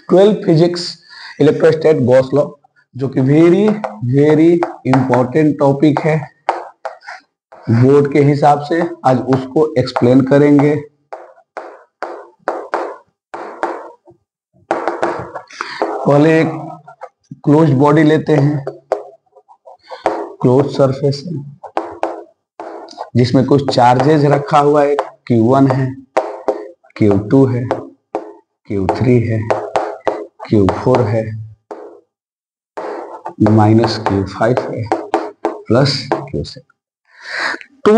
12 physics इलेक्ट्रोस्टैट Gauss law, जो कि very very important topic है बोर्ड के हिसाब से। आज उसको एक्सप्लेन करेंगे। पहले एक क्लोज बॉडी लेते हैं, क्लोज सरफेस है जिसमें कुछ चार्जेज रखा हुआ है। Q1 है, Q2 है, Q3 है, Q4 है, माइनस Q5 है, प्लस Q6। तो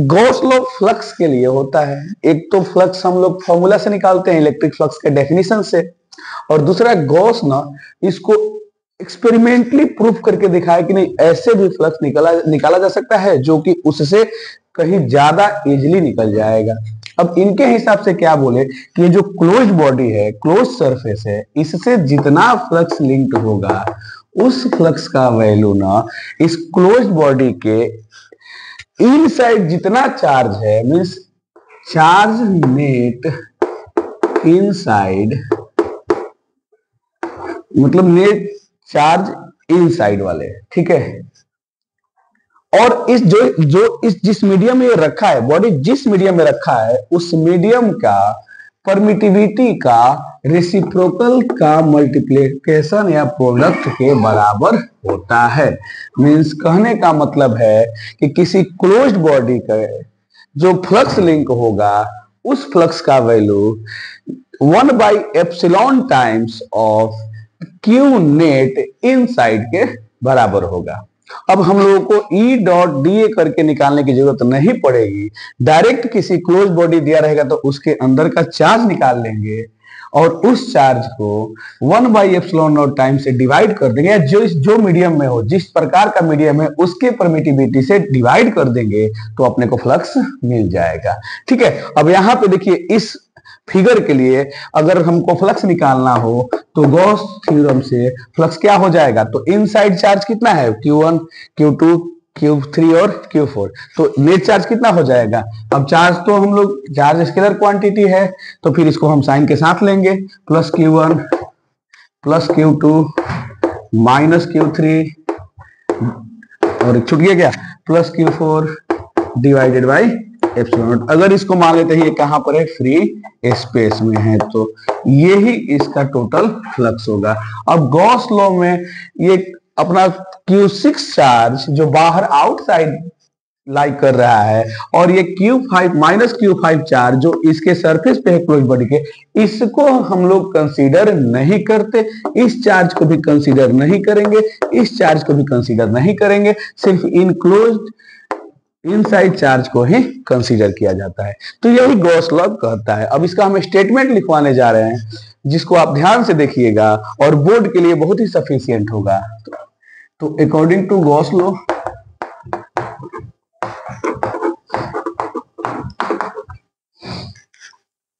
गॉस लॉ फ्लक्स के लिए होता है। एक तो फ्लक्स हम लोग फॉर्मूला से निकालते हैं, इलेक्ट्रिक फ्लक्स के डेफिनेशन से, और दूसरा गॉस ना इसको एक्सपेरिमेंटली प्रूफ करके दिखाया कि नहीं ऐसे भी फ्लक्स निकाला जा सकता है जो कि उससे कहीं ज्यादा इजीली निकल जाएगा। अब इनके हिसाब से क्या बोले कि ये जो क्लोज बॉडी है, क्लोज सरफेस है, इससे जितना फ्लक्स लिंक्ड होगा उस फ्लक्स का वैल्यू ना इस क्लोज बॉडी के इनसाइड जितना चार्ज है, मींस चार्ज नेट इनसाइड, मतलब नेट चार्ज इनसाइड वाले, ठीक है। और इस जिस मीडियम में रखा है, बॉडी जिस मीडियम में रखा है उस मीडियम का परमिटिविटी का रेसिप्रोकल का मल्टीप्लिकेशन या प्रोडक्ट के बराबर होता है। मींस कहने का मतलब है कि किसी क्लोज्ड बॉडी का जो फ्लक्स लिंक होगा उस फ्लक्स का वैल्यू 1/एप्सिलॉन times of Q net inside के बराबर होगा। अब हम लोगों को E डॉट DA करके निकालने की जरूरत नहीं पड़ेगी, डायरेक्ट किसी क्लोज बॉडी दिया रहेगा तो उसके अंदर का चार्ज निकाल लेंगे और उस चार्ज को 1/एप्सिलॉन टाइम से डिवाइड कर देंगे, या जो मीडियम में हो, जिस प्रकार का मीडियम है उसके परमिटिविटी से डिवाइड कर देंगे तो अपने को फ्लक्स मिल जाएगा। ठीक है। अब यहां पे देखिए, इस फिगर के लिए अगर हमको फ्लक्स निकालना हो तो गॉस थ्योरम से फ्लक्स क्या हो जाएगा, तो इनसाइड चार्ज कितना है, Q1, Q2, Q3 और Q4, तो नेट चार्ज कितना हो जाएगा। अब चार्ज तो हम लोग, चार्ज स्केलर क्वांटिटी है तो फिर इसको हम साइन के साथ लेंगे, plus Q1 plus Q2 minus Q3 और छूट गया क्या, plus Q4 divided by epsilon. अगर इसको मान लेते हैं ये कहां पर है, फ्री स्पेस में है, तो ये ही इसका टोटल फ्लक्स होगा। अब गॉस लॉ में ये अपना Q6 चार्ज जो बाहर आउटसाइड लाई कर रहा है और ये Q5 माइनस Q5 चार्ज जो इसके सरफेस पे है क्लोज बॉडी के, इसको हम लोग कंसीडर नहीं करते, इस चार्ज को भी कंसीडर नहीं करेंगे, इस चार्ज को भी कंसीडर नहीं करेंगे, सिर्फ इनक्लोज्ड इनसाइड चार्ज को ही कंसीडर किया जाता है। तो यही गॉस लॉ कहता है। अब इसका हम स्टेटमेंट लिखवाने जा रहे हैं जिसको आप ध्यान से देखिएगा और बोर्ड के लिए बहुत ही सफिशिएंट होगा। तो अकॉर्डिंग टू गॉस लॉ,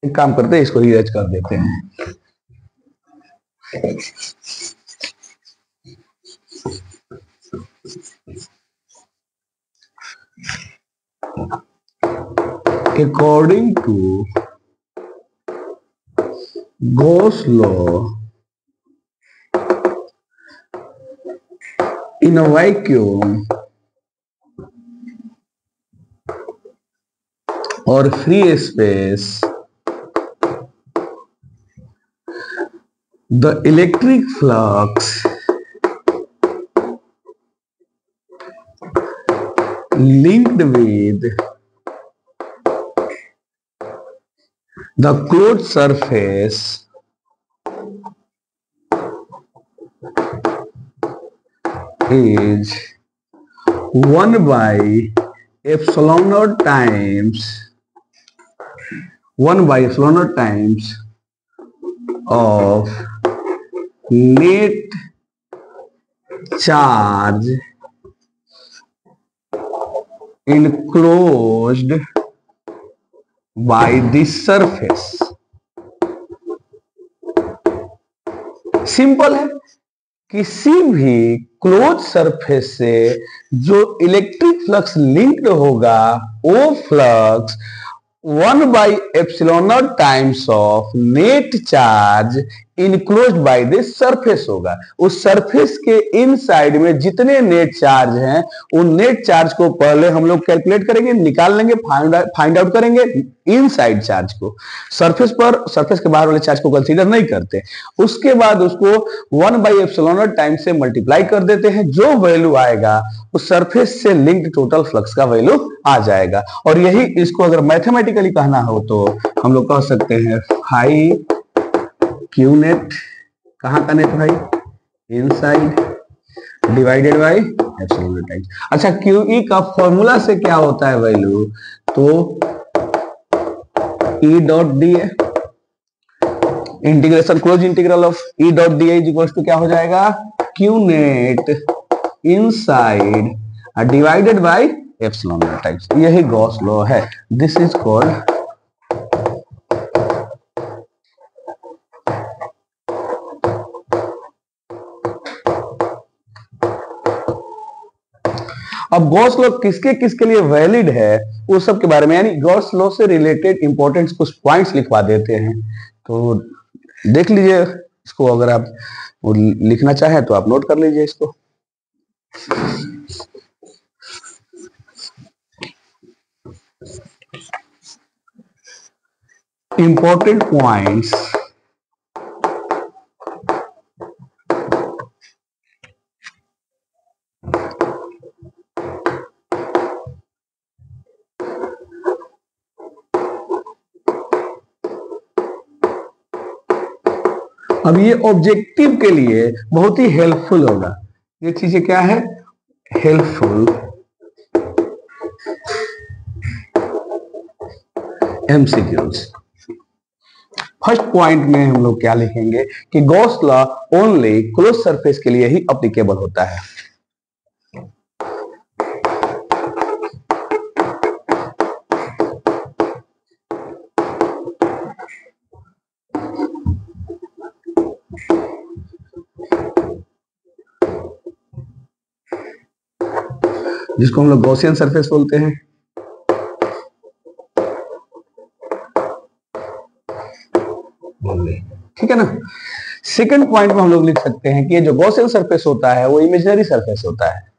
एक काम करते हैं, इसको रीअरेंज कर देते हैं। According to Gauss law, in a vacuum or free space, the electric flux linked with the closed surface is 1/epsilon times 1/epsilon times of net charge enclosed by this surface। Simple है, किसी भी close surface से जो electric flux linked होगा वो flux 1/epsilon times of net charge enclosed by the surface होगा। उस surface के इनसाइड में जितने नेट चार्ज हैं उन नेट चार्ज को पहले हम लोग कैलकुलेट करेंगे, निकाल लेंगे, फाइंड आउट करेंगे इनसाइड चार्ज को। सरफेस के बाहर वाले चार्ज को कंसीडर नहीं करते। उसके बाद उसको 1/एप्सिलॉन टाइम से मल्टीप्लाई कर देते हैं। जो वैल्यू आएगा उस सरफेस से लिंक्ड टोटल फ्लक्स का वैल्यू आ जाएगा। और यही इसको अगर मैथमेटिकली कहना हो तो हम लोग कह सकते हैं फाई क्यू नेट, कहां का नेट भाई, inside, divided by epsilon times. अच्छा, क्यू ई का फॉर्मूला से क्या होता है वैल्यू, तो ई डॉट डी है, integration close integral of E dot D is equal to क्या हो जाएगा, Q net inside divided by epsilon times. यही गॉस लॉ है। दिस इज कॉल्ड अब गॉस लॉ किसके किसके लिए वैलिड है वो सब के बारे में, यानी गॉस लॉ से रिलेटेड इंपॉर्टेंट कुछ पॉइंट्स लिखवा देते हैं। तो देख लीजिए इसको, अगर आप लिखना चाहें तो आप नोट कर लीजिए इसको। इंपॉर्टेंट पॉइंट्स, अब ये ऑब्जेक्टिव के लिए बहुत ही हेल्पफुल होगा। ये चीजें क्या है, हेल्पफुल एमसीक्यूज। फर्स्ट पॉइंट में हम लोग क्या लिखेंगे कि Gauss law only close surface के लिए ही अप्लीकेबल होता है। जिसको हम लोग गॉसियन सरफेस बोलते हैं। ठीक है ना। सेकंड पॉइंट में हम लोग लिख सकते हैं कि ये जो गॉसियन सरफेस होता है वो इमेजिनरी सरफेस होता है।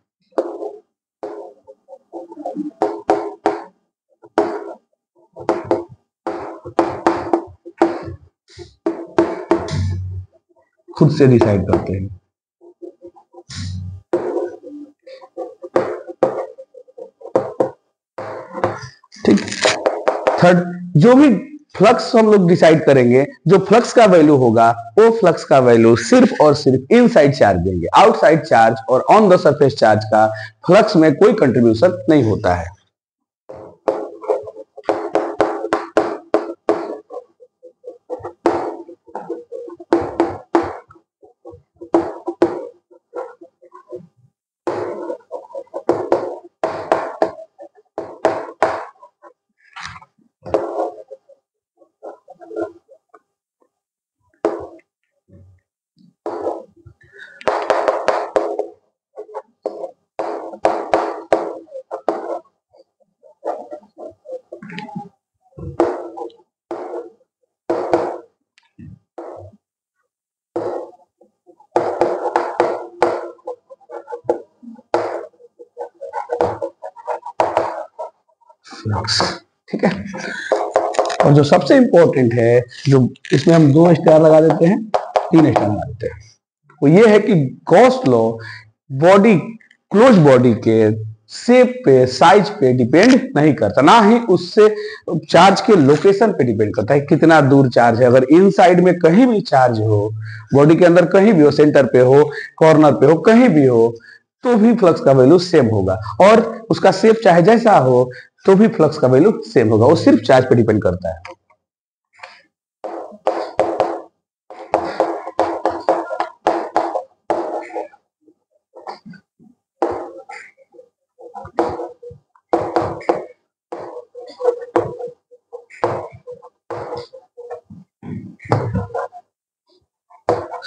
खुद से डिसाइड करते हैं। ठीक। थर्ड, जो भी फ्लक्स हम लोग डिसाइड करेंगे, जो फ्लक्स का वैल्यू होगा वो फ्लक्स का वैल्यू सिर्फ और सिर्फ इनसाइड चार्ज देंगे। आउटसाइड चार्ज और ऑन द सरफेस चार्ज का फ्लक्स में कोई कंट्रीब्यूशन नहीं होता है। फ्लक्स, ठीक है। और जो सबसे इंपॉर्टेंट है, जो इसमें हम 2 स्टार लगा देते हैं, 3 स्टार लगा देते हैं, वो ये है कि Gauss law body, close body के शेप पे, साइज पे डिपेंड नहीं करता, ना ही उससे चार्ज के लोकेशन पे डिपेंड करता है, कितना दूर चार्ज है। अगर इनसाइड में कहीं भी चार्ज हो, बॉडी के अंदर कहीं भी हो, सेंटर पे हो, कॉर्नर पे हो, कहीं भी हो, तो भी फ्लक्स का वैल्यू सेम होगा। और उसका शेप चाहे जैसा हो तो भी फ्लक्स का वैल्यू सेम होगा। वो सिर्फ चार्ज पे डिपेंड करता है।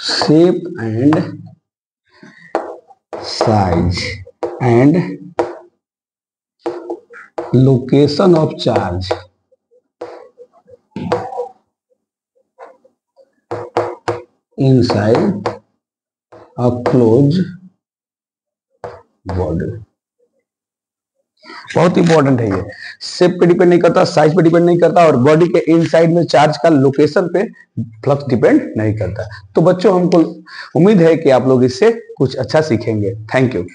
Shape and size and location of charge inside a closed body। बहुत इंपॉर्टेंट है ये। शेप पे डिपेंड नहीं करता, साइज पे डिपेंड नहीं करता, और बॉडी के इनसाइड में चार्ज का लोकेशन पे फ्लक्स डिपेंड नहीं करता। तो बच्चों, हमको उम्मीद है कि आप लोग इससे कुछ अच्छा सीखेंगे। Thank you.